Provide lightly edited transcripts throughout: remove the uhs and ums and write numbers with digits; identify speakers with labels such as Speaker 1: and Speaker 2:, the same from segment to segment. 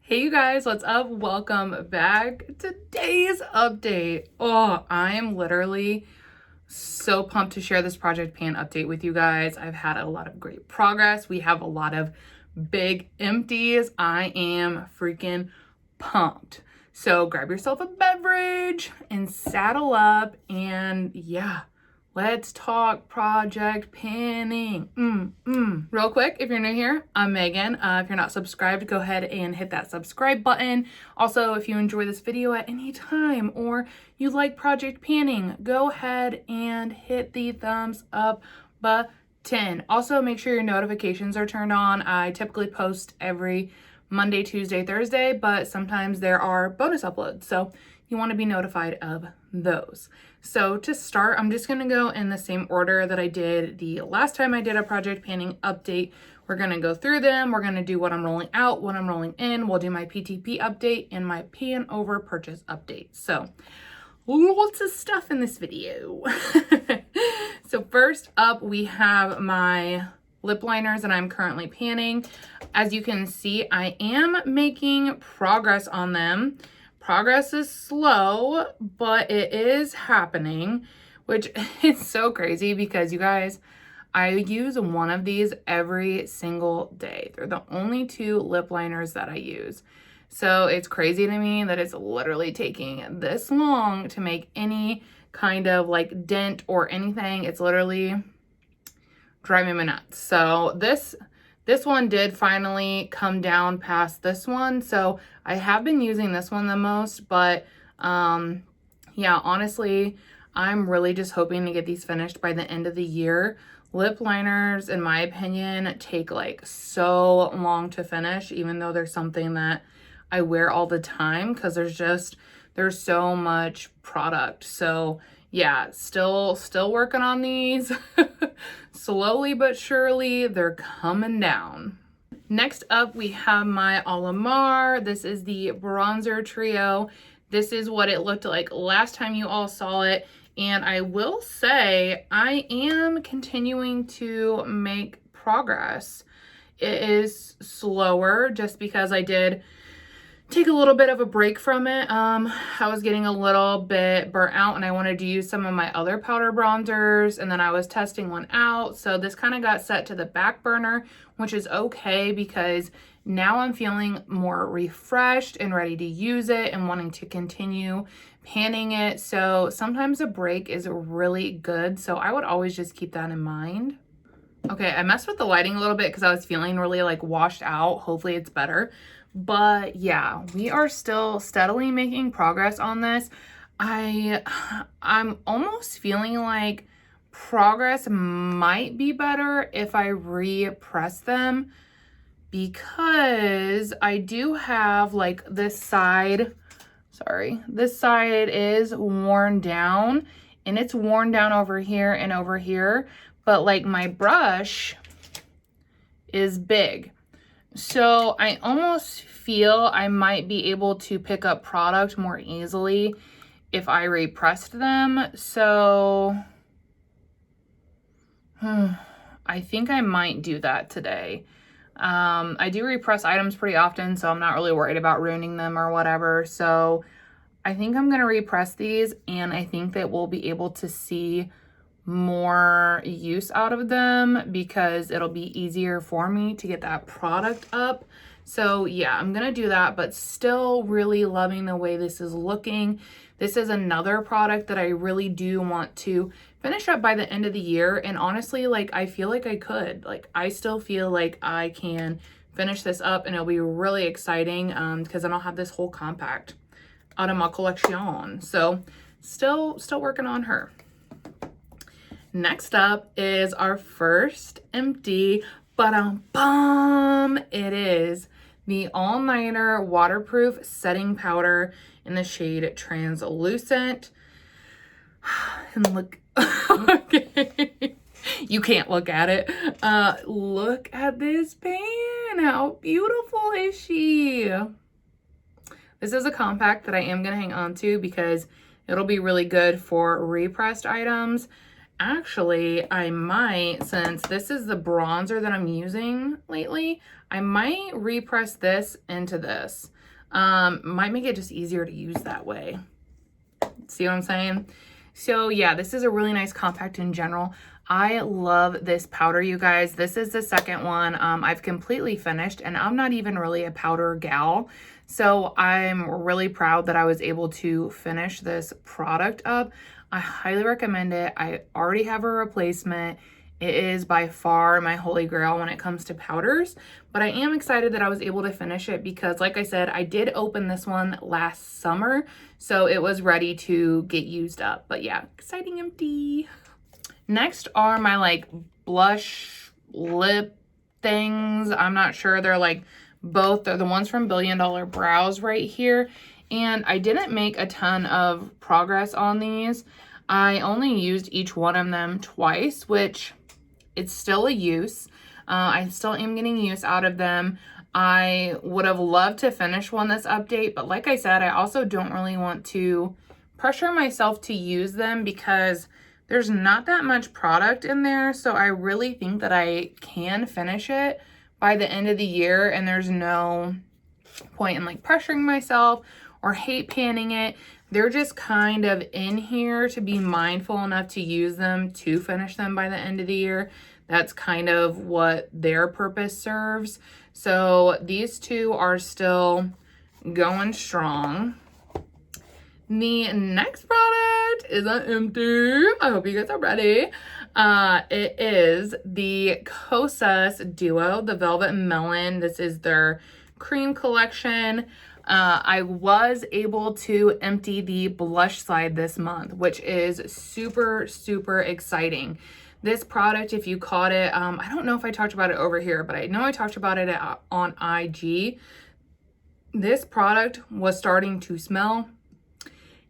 Speaker 1: Hey you guys, what's up? Welcome back. Today's update. Oh, I am literally so pumped to share this project pan update with you guys. I've had a lot of great progress. We have a lot of big empties. I am freaking pumped. So grab yourself a beverage and saddle up and yeah. Let's talk project panning. Real quick, if you're new here, I'm Megan. If you're not subscribed, go ahead and hit that subscribe button. Also, if you enjoy this video at any time or you like project panning, go ahead and hit the thumbs up button. Also, make sure your notifications are turned on. I typically post every Monday, Tuesday, Thursday, but sometimes there are bonus uploads. So you want to be notified of those. So to start, I'm just going to go in the same order that I did the last time I did a project panning update. We're going to go through them. We're going to do what I'm rolling out, what I'm rolling in. We'll do my PTP update and my pan over purchase update. So lots of stuff in this video. So first up, we have my lip liners that I'm currently panning. As you can see, I am making progress on them. Progress is slow, but it is happening, which is so crazy because you guys, I use one of these every single day. They're the only two lip liners that I use. So it's crazy to me that it's literally taking this long to make any kind of like dent or anything. It's literally driving me nuts. So this one did finally come down past this one. So I have been using this one the most, but yeah, honestly, I'm really just hoping to get these finished by the end of the year. Lip liners, in my opinion, take like so long to finish, even though there's something that I wear all the time because there's so much product. So yeah, still working on these. Slowly but surely, they're coming down. Next up, we have my Alamar. This is the bronzer trio. This is what it looked like last time you all saw it. And I will say, I am continuing to make progress. It is slower just because I did take a little bit of a break from it. I was getting a little bit burnt out and I wanted to use some of my other powder bronzers, and then I was testing one out. So this kind of got set to the back burner, which is okay because now I'm feeling more refreshed and ready to use it and wanting to continue panning it. So sometimes a break is really good. So I would always just keep that in mind. Okay, I messed with the lighting a little bit because I was feeling really like washed out. Hopefully it's better. But yeah, we are still steadily making progress on this. I'm almost feeling like progress might be better if I repress them, because I do have like this side is worn down, and it's worn down over here and over here, but like my brush is big. So I almost feel I might be able to pick up product more easily if I repressed them. So I think I might do that today. I do repress items pretty often, so I'm not really worried about ruining them or whatever. So I think I'm going to repress these, and I think that we'll be able to see more use out of them because it'll be easier for me to get that product up. So yeah, I'm gonna do that, but still really loving the way this is looking. This is another product that I really do want to finish up by the end of the year. And honestly, like I feel like I could, like I still feel like I can finish this up and it'll be really exciting because then I'll have this whole compact out of my collection. So still working on her. Next up is our first empty, it is the All Nighter Waterproof Setting Powder in the shade Translucent. And look, okay, you can't look at it. Look at this pan. How beautiful is she? This is a compact that I am going to hang on to because it'll be really good for repressed items. actually, I might, since this is the bronzer that I'm using lately, I might repress this into this. Might make it just easier to use that way. See what I'm saying? So yeah, this is a really nice compact in general. I love this powder, you guys. This is the second one I've completely finished, and I'm not even really a powder gal. So I'm really proud that I was able to finish this product up. I highly recommend it. I already have a replacement. It is by far my holy grail when it comes to powders, but I am excited that I was able to finish it because, like I said, I did open this one last summer, so it was ready to get used up. But yeah, exciting empty. Next are my like blush lip things. I'm not sure. They're like both. They're the ones from Billion Dollar Brows right here. And I didn't make a ton of progress on these. I only used each one of them twice, which it's still a use. I still am getting use out of them. I would have loved to finish one this update, but like I said, I also don't really want to pressure myself to use them because there's not that much product in there. So I really think that I can finish it by the end of the year, and there's no point in like pressuring myself or hate panning it. They're just kind of in here to be mindful enough to use them to finish them by the end of the year. That's kind of what their purpose serves. So these two are still going strong. The next product is an empty. I hope you guys are ready. It is the Kosas Duo, the Velvet Melon. This is their cream collection. I was able to empty the blush side this month, which is super, super exciting. This product, if you caught it, I don't know if I talked about it over here, but I know I talked about it on IG. This product was starting to smell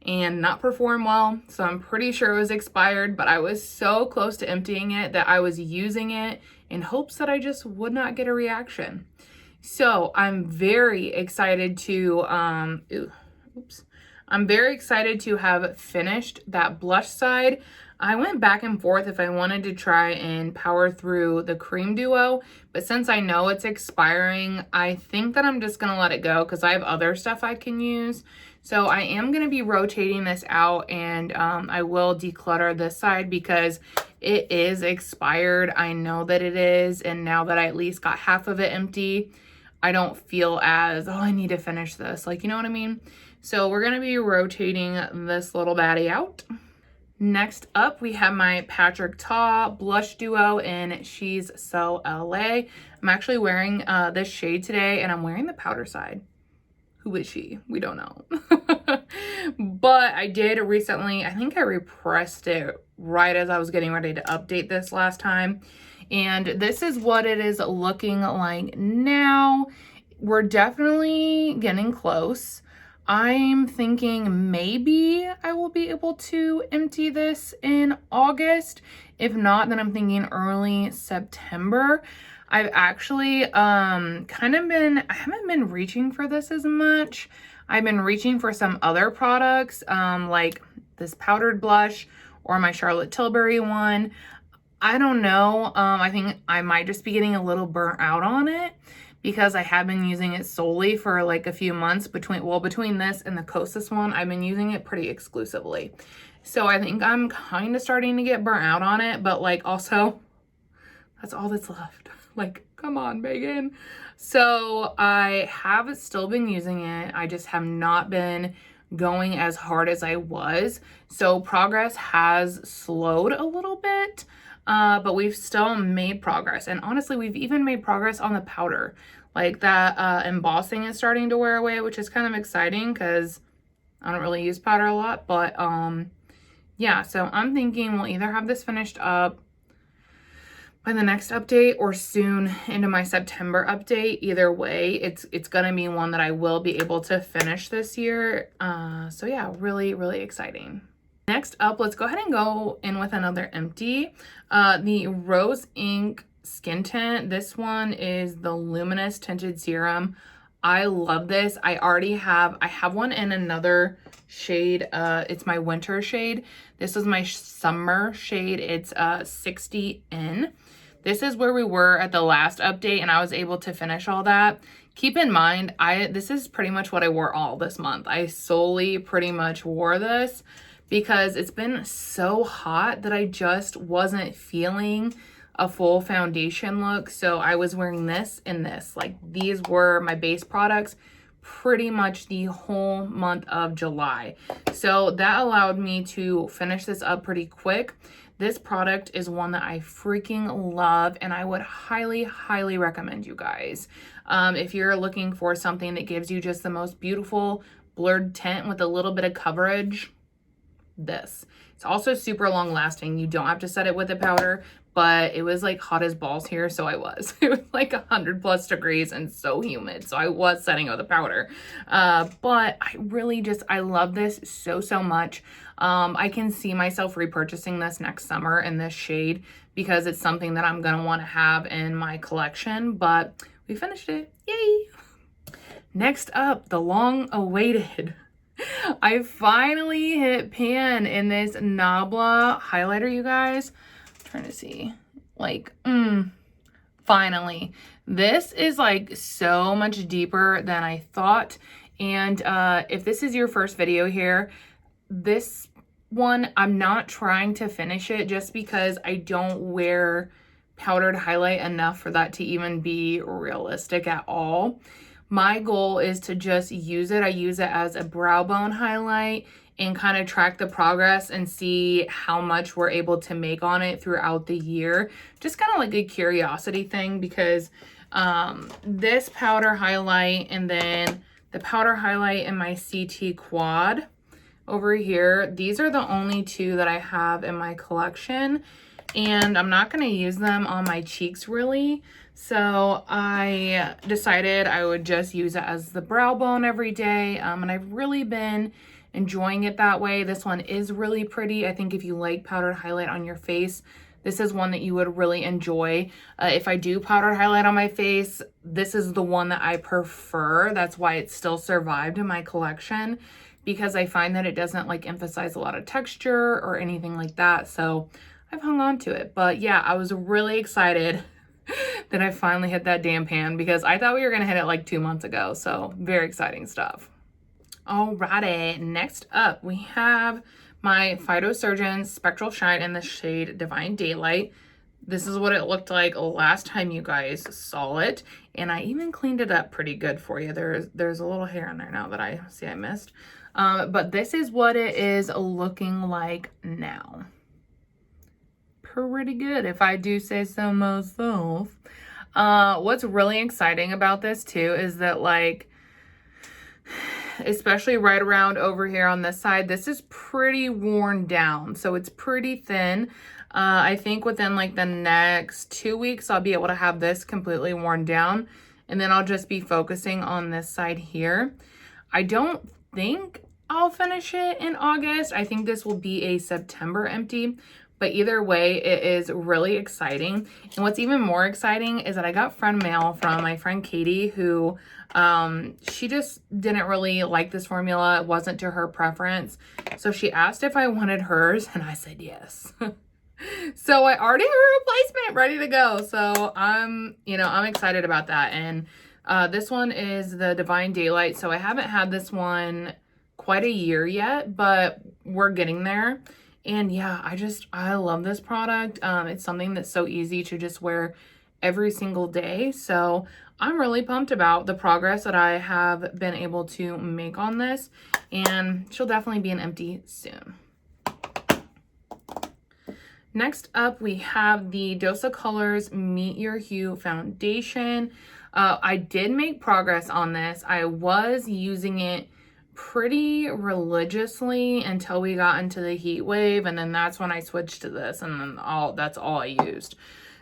Speaker 1: and not perform well, so I'm pretty sure it was expired, but I was so close to emptying it that I was using it in hopes that I just would not get a reaction. So I'm very excited to, I'm very excited to have finished that blush side. I went back and forth if I wanted to try and power through the cream duo, but since I know it's expiring, I think that I'm just gonna let it go because I have other stuff I can use. So I am gonna be rotating this out, and I will declutter this side because it is expired. I know that it is, and now that I at least got half of it empty, I don't feel as, oh, I need to finish this. Like, you know what I mean? So we're gonna be rotating this little baddie out. Next up, we have my Patrick Ta blush duo in She's So LA. I'm actually wearing this shade today, and I'm wearing the powder side. Who is she? We don't know. But I did recently, I think I repressed it right as I was getting ready to update this last time. And this is what it is looking like now. We're definitely getting close. I'm thinking maybe I will be able to empty this in August. If not, then I'm thinking early September. I've actually I haven't been reaching for this as much. I've been reaching for some other products like this powdered blush or my Charlotte Tilbury one. I don't know. I think I might just be getting a little burnt out on it because I have been using it solely for like a few months between this and the Kosas one. I've been using it pretty exclusively. So I think I'm kind of starting to get burnt out on it, but like also that's all that's left. Like, come on, Megan. So I have still been using it. I just have not been going as hard as I was. So progress has slowed a little bit. But we've still made progress. And honestly, we've even made progress on the powder. Like that embossing is starting to wear away, which is kind of exciting because I don't really use powder a lot. But yeah, so I'm thinking we'll either have this finished up by the next update or soon into my September update. Either way, it's gonna be one that I will be able to finish this year. So yeah, really, really exciting. Next up, let's go ahead and go in with another empty. The Rose Ink Skin Tint. This one is the Luminous Tinted Serum. I love this. I have one in another shade. It's my winter shade. This is my summer shade. It's 60 in. This is where we were at the last update, and I was able to finish all that. Keep in mind, this is pretty much what I wore all this month. I solely pretty much wore this because it's been so hot that I just wasn't feeling a full foundation look. So I was wearing this and this. Like, these were my base products pretty much the whole month of July. So that allowed me to finish this up pretty quick. This product is one that I freaking love, and I would highly, highly recommend you guys. If you're looking for something that gives you just the most beautiful blurred tint with a little bit of coverage, this. It's also super long lasting. You don't have to set it with a powder, but it was like hot as balls here, so I was. It was like 100+ degrees and so humid, so I was setting it with a powder. But I love this so, so much. I can see myself repurchasing this next summer in this shade because it's something that I'm gonna want to have in my collection, but we finished it. Yay! Next up, the long-awaited. I finally hit pan in this Nabla highlighter, you guys. I'm trying to see. Like, finally. This is like so much deeper than I thought. And if this is your first video here, this one, I'm not trying to finish it just because I don't wear powdered highlight enough for that to even be realistic at all. My goal is to just use it. I use it as a brow bone highlight and kind of track the progress and see how much we're able to make on it throughout the year. Just kind of like a curiosity thing, because this powder highlight and then the powder highlight in my CT quad over here, these are the only two that I have in my collection, and I'm not going to use them on my cheeks really. So I decided I would just use it as the brow bone every day, and I've really been enjoying it that way. This one is really pretty. I think if you like powdered highlight on your face, this is one that you would really enjoy. If I do powdered highlight on my face, this is the one that I prefer. That's why it still survived in my collection, because I find that it doesn't like emphasize a lot of texture or anything like that. So I've hung on to it. But yeah, I was really excited that I finally hit that damn pan, because I thought we were gonna hit it like 2 months ago. So very exciting stuff. Alrighty, next up we have my Phytosurgeon Spectral Shine in the shade Divine Daylight. This is what it looked like last time you guys saw it, and I even cleaned it up pretty good for you. There's a little hair in there now that I see I missed. But this is what it is looking like now. Pretty good, if I do say so myself. What's really exciting about this too is that, like, especially right around over here on this side, this is pretty worn down, so it's pretty thin. I think within like the next 2 weeks I'll be able to have this completely worn down, and then I'll just be focusing on this side here. I don't think I'll finish it in August. I think this will be a September empty. But either way, it is really exciting. And what's even more exciting is that I got friend mail from my friend Katie, who she just didn't really like this formula. It wasn't to her preference. So she asked if I wanted hers, and I said yes. So I already have a replacement ready to go. So I'm excited about that. And this one is the Divine Daylight. So I haven't had this one quite a year yet, but we're getting there. And yeah, I love this product. It's something that's so easy to just wear every single day. So I'm really pumped about the progress that I have been able to make on this. And she'll definitely be an empty soon. Next up, we have the Dosa Colors Meet Your Hue Foundation. I did make progress on this. I was using it pretty religiously until we got into the heat wave, and then that's when I switched to this, and then that's all I used.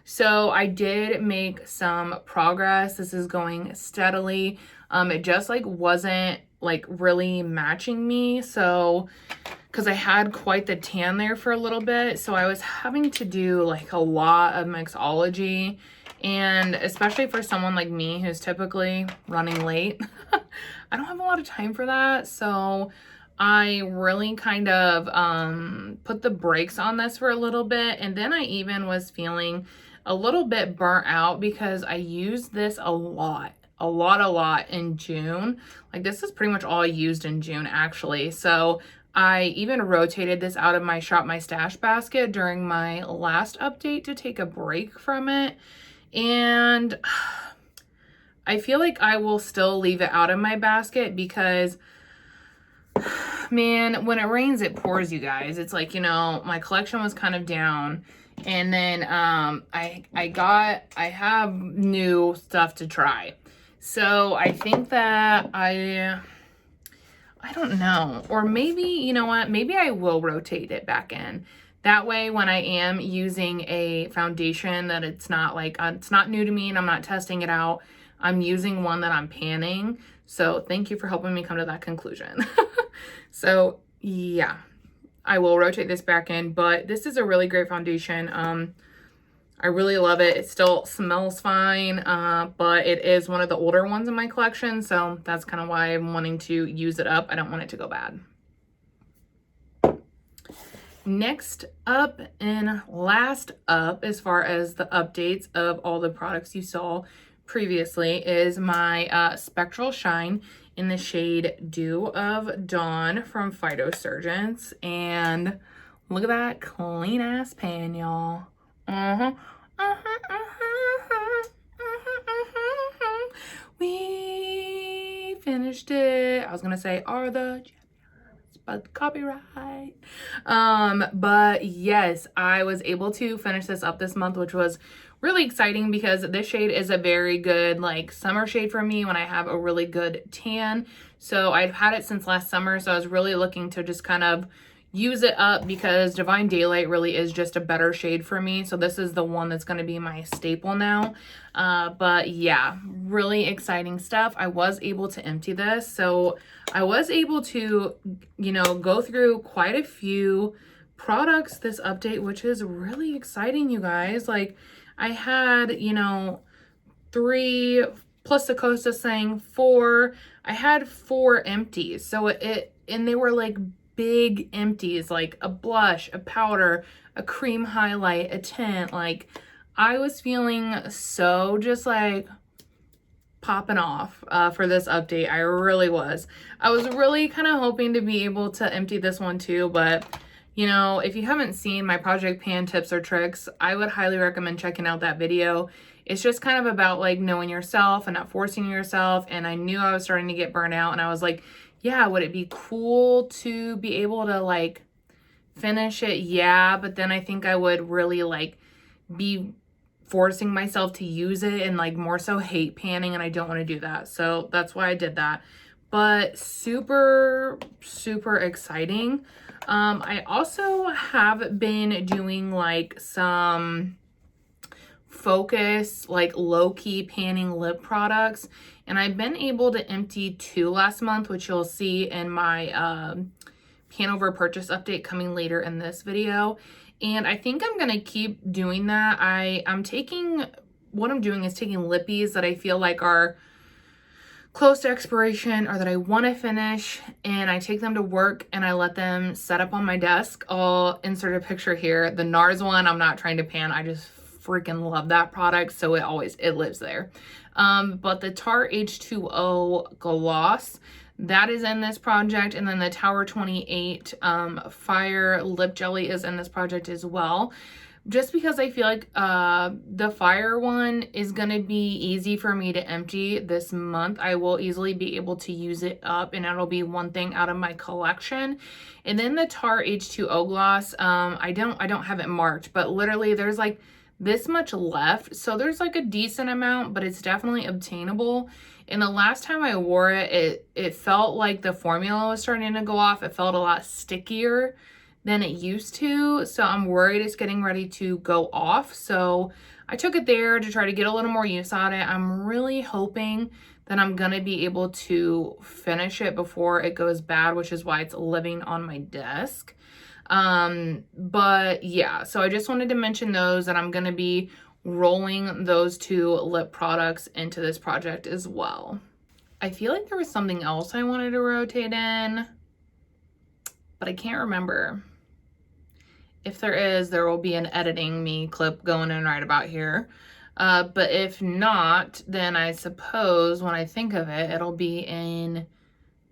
Speaker 1: So I did make some progress. This is going steadily. It just like wasn't like really matching me, so because I had quite the tan there for a little bit, so I was having to do like a lot of mixology And especially for someone like me who's typically running late, I don't have a lot of time for that. So I really kind of put the brakes on this for a little bit. And then I even was feeling a little bit burnt out because I used this a lot in June. Like this is pretty much all I used in June actually. So I even rotated this out of my Shop My Stash basket during my last update to take a break from it. And I feel like I will still leave it out of my basket because, man, when it rains, it pours, you guys. It's like, you know, my collection was kind of down. And then I have new stuff to try. So I think that I don't know. Or maybe, you know what? Maybe I will rotate it back in. That way, when I am using a foundation that it's not like, it's not new to me and I'm not testing it out, I'm using one that I'm panning. So thank you for helping me come to that conclusion. So yeah, I will rotate this back in, but this is a really great foundation. I really love it. It still smells fine, but it is one of the older ones in my collection. So that's kind of why I'm wanting to use it up. I don't want it to go bad. Next up and last up, as far as the updates of all the products you saw previously, is my Spectral Shine in the shade Dew of Dawn from Phytosurgeons. And look at that clean ass pan, y'all. We finished it. I was gonna say are the champions, but copyright. But yes, I was able to finish this up this month, which was really exciting because this shade is a very good like summer shade for me when I have a really good tan. So I've had it since last summer, so I was really looking to just kind of use it up because Divine Daylight really is just a better shade for me. So this is the one that's going to be my staple now. But yeah, really exciting stuff. I was able to empty this. So I was able to, you know, go through quite a few products this update, which is really exciting, you guys. Like I had, you know, 3 plus the Costa saying 4. I had 4 empties. So and they were like big empties, like a blush, a powder, a cream highlight, a tint. Like I was feeling so just like popping off for this update. I really was. I was really kind of hoping to be able to empty this one too, but you know, if you haven't seen my project pan tips or tricks, I would highly recommend checking out that video. It's just kind of about like knowing yourself and not forcing yourself. And I knew I was starting to get burnt out, and I was like, yeah, would it be cool to be able to like finish it? Yeah, but then I think I would really like be forcing myself to use it and like more so hate panning, and I don't want to do that. So that's why I did that. But super, super exciting. I also have been doing like some focus, like low-key panning lip products, and I've been able to empty 2 last month, which you'll see in my pan over purchase update coming later in this video. And I think I'm gonna keep doing that. What I'm doing is taking lippies that I feel like are close to expiration or that I want to finish, and I take them to work and I let them set up on my desk. I'll insert a picture here. The NARS one, I'm not trying to pan. I just freaking love that product, so it lives there. But the Tarte H2O gloss, that is in this project, and then the Tower 28 Fire Lip Jelly is in this project as well. Just because I feel like the Fire one is going to be easy for me to empty this month. I will easily be able to use it up, and it'll be one thing out of my collection. And then the Tarte H2O gloss, I don't have it marked, but literally there's like this much left. So there's like a decent amount, but it's definitely obtainable. And the last time I wore it, it felt like the formula was starting to go off. It felt a lot stickier than it used to. So I'm worried it's getting ready to go off. So I took it there to try to get a little more use out of it. I'm really hoping that I'm gonna be able to finish it before it goes bad, which is why it's living on my desk. But yeah, so I just wanted to mention those, that I'm gonna be rolling those 2 lip products into this project as well. I feel like there was something else I wanted to rotate in, but I can't remember. If there is, there will be an editing me clip going in right about here. But if not, then I suppose when I think of it, it'll be in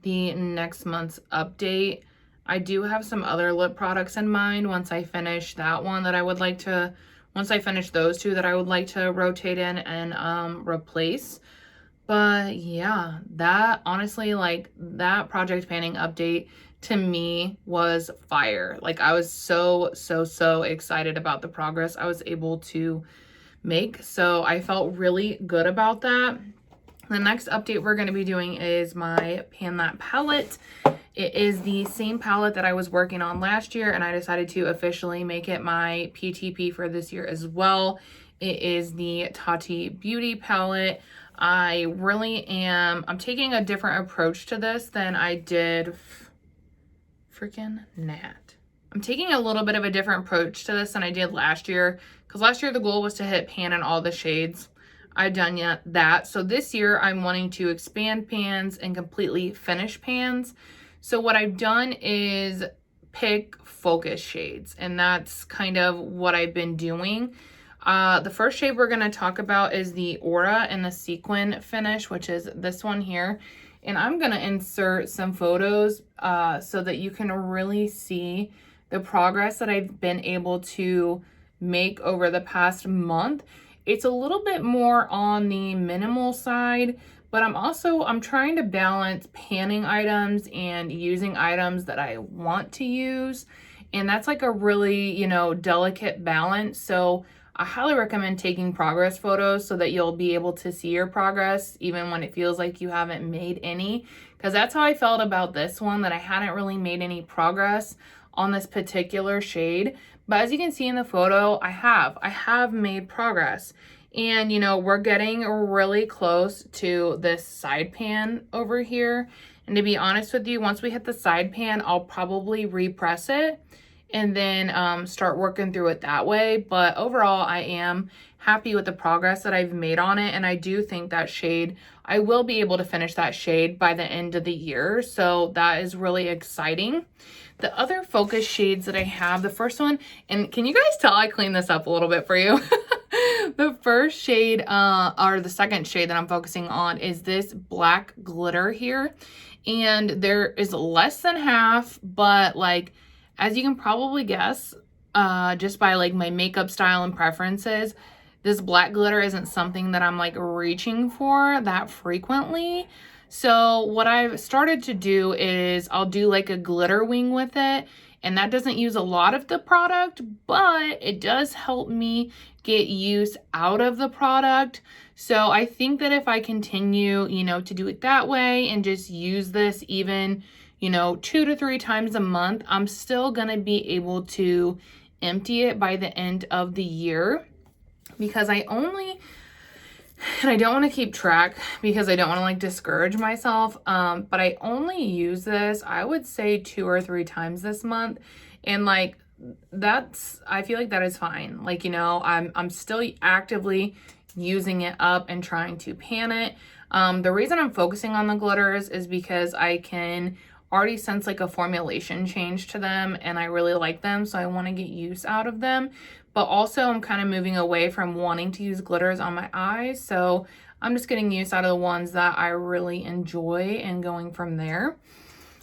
Speaker 1: the next month's update. I do have some other lip products in mind once I finish that one that I would like to, once I finish those 2 that I would like to rotate in and replace. But yeah, that honestly, like that project panning update to me was fire. Like I was so excited about the progress I was able to make. So I felt really good about that. The next update we're going to be doing is my Pan That palette. It is the same palette that I was working on last year, and I decided to officially make it my PTP for this year as well. It is the Tati Beauty palette. I'm taking a different approach to this than I did freaking Nat. I'm taking a little bit of a different approach to this than I did last year, because last year the goal was to hit pan in all the shades. I've done that. So this year I'm wanting to expand pans and completely finish pans. So what I've done is pick focus shades, and that's kind of what I've been doing. The first shade we're going to talk about is the Aura and the Sequin finish, which is this one here. And I'm going to insert some photos so that you can really see the progress that I've been able to make over the past month. It's a little bit more on the minimal side, but I'm trying to balance panning items and using items that I want to use. And that's like a really, you know, delicate balance. So I highly recommend taking progress photos so that you'll be able to see your progress even when it feels like you haven't made any. Because that's how I felt about this one, that I hadn't really made any progress on this particular shade. But as you can see in the photo, I have made progress. And, you know, we're getting really close to this side pan over here. And to be honest with you, once we hit the side pan, I'll probably repress it and then start working through it that way. But overall, I am happy with the progress that I've made on it. And I do think that shade, I will be able to finish that shade by the end of the year. So that is really exciting. The other focus shades that I have, the first one, and can you guys tell I cleaned this up a little bit for you? The first shade, or the second shade that I'm focusing on is this black glitter here. And there is less than half, but like, as you can probably guess, just by like my makeup style and preferences, this black glitter isn't something that I'm like reaching for that frequently. So what I've started to do is I'll do like a glitter wing with it. And that doesn't use a lot of the product, but it does help me get use out of the product. So I think that if I continue, you know, to do it that way and just use this even, you know, 2 to 3 times a month, I'm still gonna be able to empty it by the end of the year, because I don't want to keep track because I don't want to like discourage myself, but I only use this, I would say 2 or 3 times this month, and like I feel like that is fine. Like, you know, I'm still actively using it up and trying to pan it. The reason I'm focusing on the glitters is because I can already sense like a formulation change to them, and I really like them, so I want to get use out of them. But also I'm kind of moving away from wanting to use glitters on my eyes, so I'm just getting use out of the ones that I really enjoy and going from there.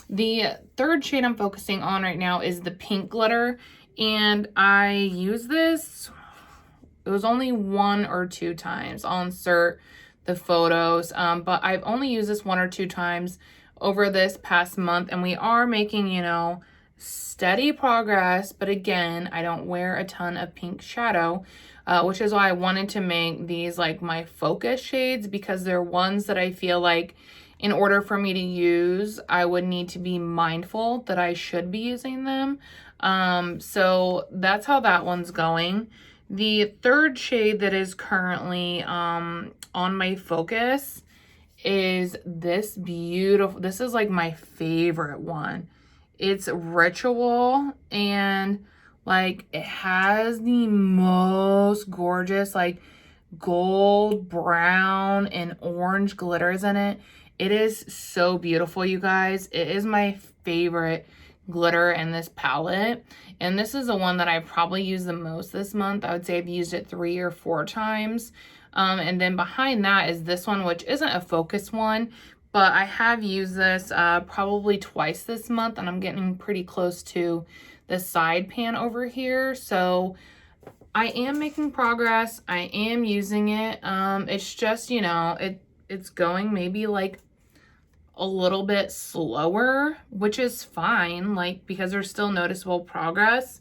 Speaker 1: The third shade I'm focusing on right now is the pink glitter, and I use this, it was only 1 or 2 times. I'll insert the photos, but I've only used this 1 or 2 times over this past month, and we are making, you know, steady progress. But again, I don't wear a ton of pink shadow, which is why I wanted to make these like my focus shades, because they're ones that I feel like in order for me to use, I would need to be mindful that I should be using them. So that's how that one's going. The third shade that is currently on my focus is this beautiful, this is like my favorite one. It's Ritual, and Like, it has the most gorgeous, like, gold, brown, and orange glitters in it. It is so beautiful, you guys. It is my favorite glitter in this palette. And this is the one that I probably used the most this month. I would say I've used it 3 or 4 times. And then behind that is this one, which isn't a focus one, but I have used this probably twice this month, and I'm getting pretty close to the side pan over here. So I am making progress. I am using it. It's just, you know, it's going maybe like a little bit slower, which is fine, like, because there's still noticeable progress.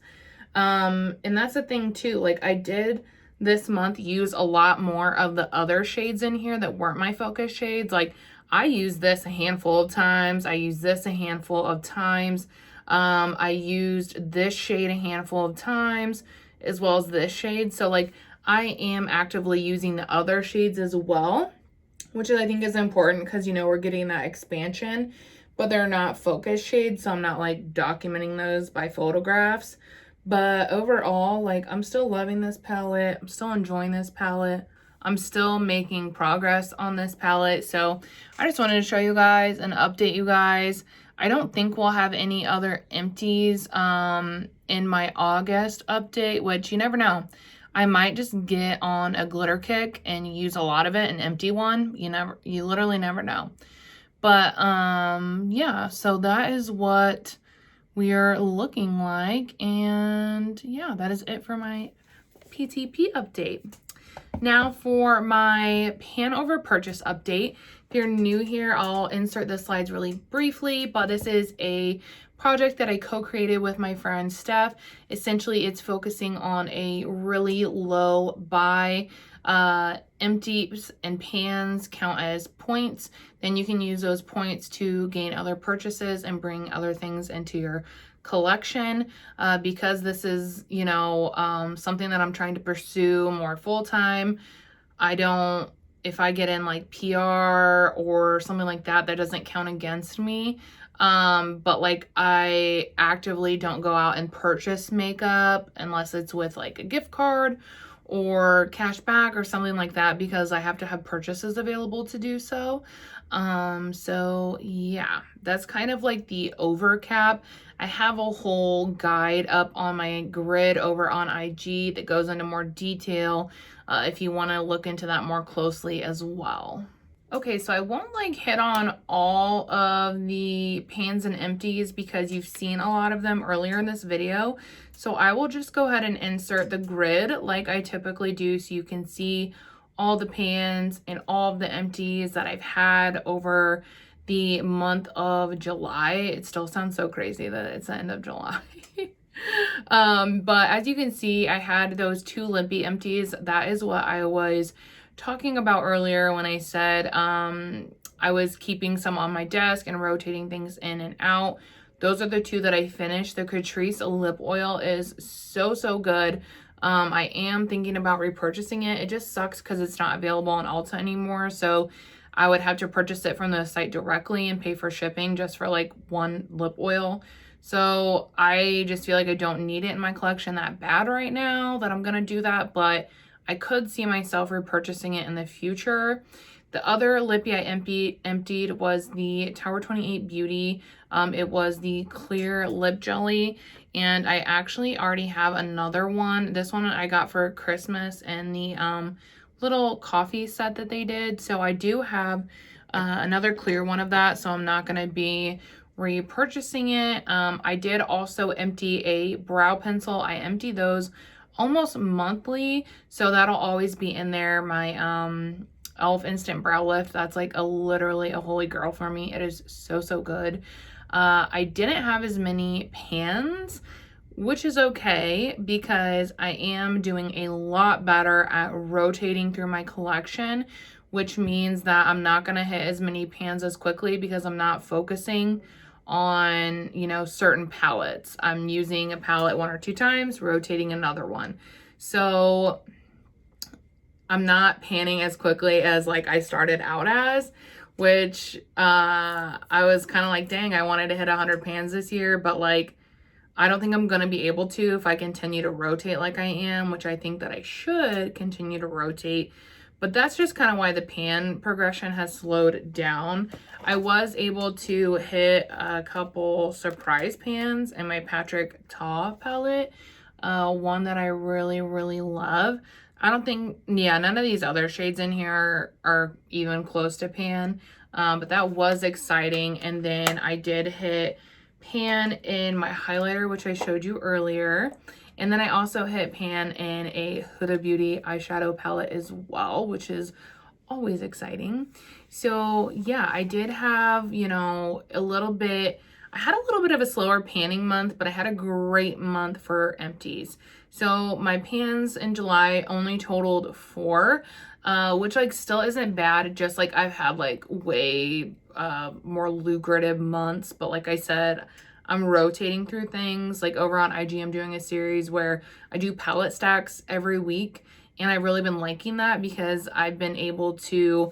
Speaker 1: And that's the thing too, like, I did this month use a lot more of the other shades in here that weren't my focus shades. Like, I used this a handful of times. I used this a handful of times. I used this shade a handful of times, as well as this shade. So, like, I am actively using the other shades as well, which I think is important because, you know, we're getting that expansion, but they're not focus shades, so I'm not, like, documenting those by photographs. But overall, like, I'm still loving this palette. I'm still enjoying this palette. I'm still making progress on this palette. So I just wanted to show you guys and update you guys. I don't think we'll have any other empties in my August update, which you never know. I might just get on a glitter kick and use a lot of it and empty one. You literally never know. But yeah, so that is what we are looking like. And yeah, that is it for my PTP update. Now for my pan over purchase update. If you're new here, I'll insert the slides really briefly, but this is a project that I co-created with my friend Steph. Essentially, it's focusing on a really low buy. Empties and pans count as points. Then you can use those points to gain other purchases and bring other things into your collection. Because this is, you know, something that I'm trying to pursue more full-time, if I get in like PR or something like that, that doesn't count against me. But like, I actively don't go out and purchase makeup unless it's with like a gift card or cash back or something like that, because I have to have purchases available to do so. So yeah, that's kind of like the overcap. I have a whole guide up on my grid over on IG that goes into more detail if you want to look into that more closely as well. Okay, so I won't like hit on all of the pans and empties because you've seen a lot of them earlier in this video. So I will just go ahead and insert the grid like I typically do, so you can see all the pans and all of the empties that I've had over the month of July. It still sounds so crazy that it's the end of July. But as you can see, I had those 2 limpy empties. That is what I was talking about earlier when I said I was keeping some on my desk and rotating things in and out. Those are the 2 that I finished. The Catrice lip oil is so good. I am thinking about repurchasing it. It just sucks because it's not available on Ulta anymore, so I would have to purchase it from the site directly and pay for shipping just for like 1 lip oil. So I just feel like I don't need it in my collection that bad right now that I'm gonna do that, but I could see myself repurchasing it in the future. The other lippy I emptied was the Tower 28 Beauty. It was the clear lip jelly, and I actually already have another one. This one I got for Christmas and the little coffee set that they did. So I do have another clear one of that, so I'm not going to be repurchasing it. I did also empty a brow pencil. I empty those almost monthly, so that'll always be in there. My e.l.f. Instant Brow Lift, that's like literally a holy grail for me. It is so good. I didn't have as many pans, which is okay because I am doing a lot better at rotating through my collection, which means that I'm not going to hit as many pans as quickly because I'm not focusing on, you know, certain palettes. I'm using a palette 1 or 2 times, rotating another one. So I'm not panning as quickly as like I started out as, which I was kind of like, dang, I wanted to hit 100 pans this year, but like I don't think I'm going to be able to if I continue to rotate like I am, which I think that I should continue to rotate. But that's just kind of why the pan progression has slowed down. I was able to hit a couple surprise pans in my Patrick Ta palette. One that I really, really love. I don't think, yeah, none of these other shades in here are even close to pan. But that was exciting. And then I did hit pan in my highlighter, which I showed you earlier. And then I also hit pan in a Huda Beauty eyeshadow palette as well, which is always exciting. So yeah, I did have, you know, I had a little bit of a slower panning month, but I had a great month for empties. So my pans in July only totaled 4, which like still isn't bad. Just like I've had like way more lucrative months, but like I said, I'm rotating through things. Like over on IG, I'm doing a series where I do palette stacks every week, and I've really been liking that because I've been able to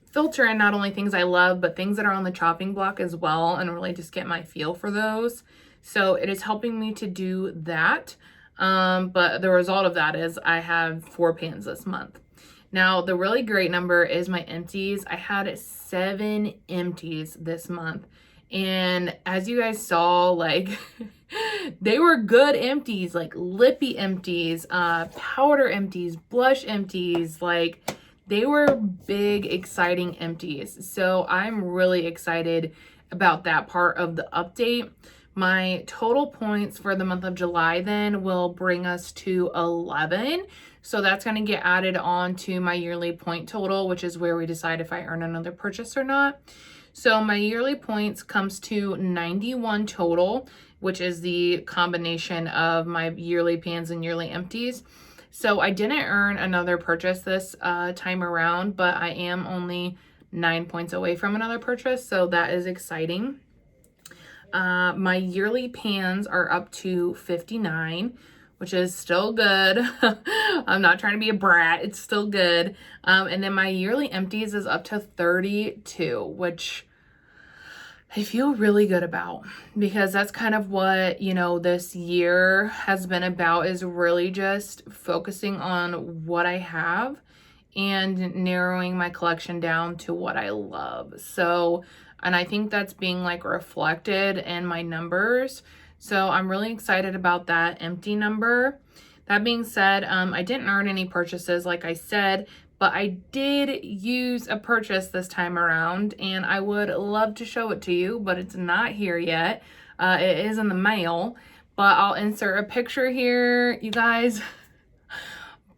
Speaker 1: filter in not only things I love, but things that are on the chopping block as well, and really just get my feel for those. So it is helping me to do that. But the result of that is I have 4 pans this month. Now, the really great number is my empties. I had 7 empties this month. And as you guys saw, like, they were good empties, like lippy empties, powder empties, blush empties, like they were big, exciting empties. So I'm really excited about that part of the update. My total points for the month of July then will bring us to 11. So that's going to get added on to my yearly point total, which is where we decide if I earn another purchase or not. So my yearly points comes to 91 total, which is the combination of my yearly pans and yearly empties. So I didn't earn another purchase this time around, but I am only 9 points away from another purchase. So that is exciting. My yearly pans are up to 59, which is still good. I'm not trying to be a brat. It's still good. And then my yearly empties is up to 32, which I feel really good about, because that's kind of what, you know, this year has been about, is really just focusing on what I have and narrowing my collection down to what I love. So, and I think that's being like reflected in my numbers. So I'm really excited about that empty number. That being said, I didn't earn any purchases, like I said, but I did use a purchase this time around, and I would love to show it to you, but it's not here yet. It is in the mail, but I'll insert a picture here, you guys.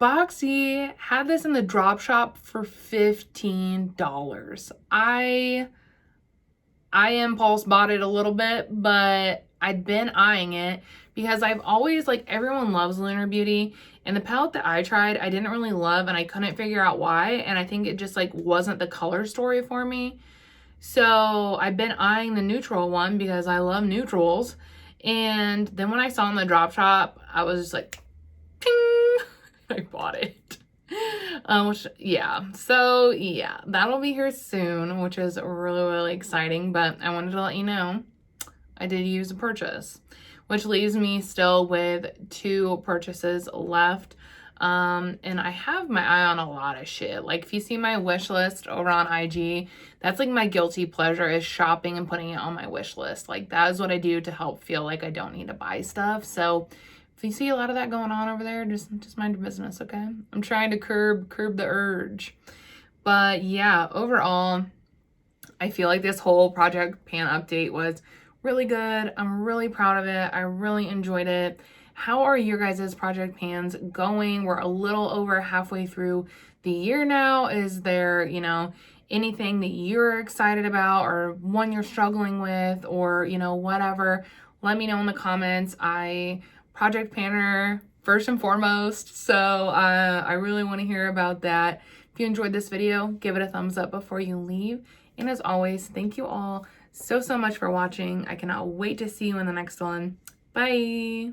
Speaker 1: Boxy had this in the drop shop for $15. I impulse bought it a little bit, but I'd been eyeing it because I've always, like, everyone loves Lunar Beauty, and the palette that I tried, I didn't really love, and I couldn't figure out why, and I think it just, like, wasn't the color story for me. So I've been eyeing the neutral one because I love neutrals, and then when I saw it in the drop shop, I was just like, ping, I bought it. So yeah, that'll be here soon, which is really, really exciting, but I wanted to let you know I did use a purchase, which leaves me still with 2 purchases left. And I have my eye on a lot of shit. Like, if you see my wish list over on IG, that's like my guilty pleasure, is shopping and putting it on my wish list. Like, that is what I do to help feel like I don't need to buy stuff. So if you see a lot of that going on over there, just mind your business, okay? I'm trying to curb the urge. But yeah, overall, I feel like this whole Project Pan update was really good. I'm really proud of it. I really enjoyed it. How are your guys' Project Pans going? We're a little over halfway through the year now. Is there, you know, anything that you're excited about, or one you're struggling with, or, you know, whatever? Let me know in the comments. Project Panner first and foremost, so I really want to hear about that. If you enjoyed this video, give it a thumbs up before you leave. And as always, thank you all so much for watching. I cannot wait to see you in the next one. Bye!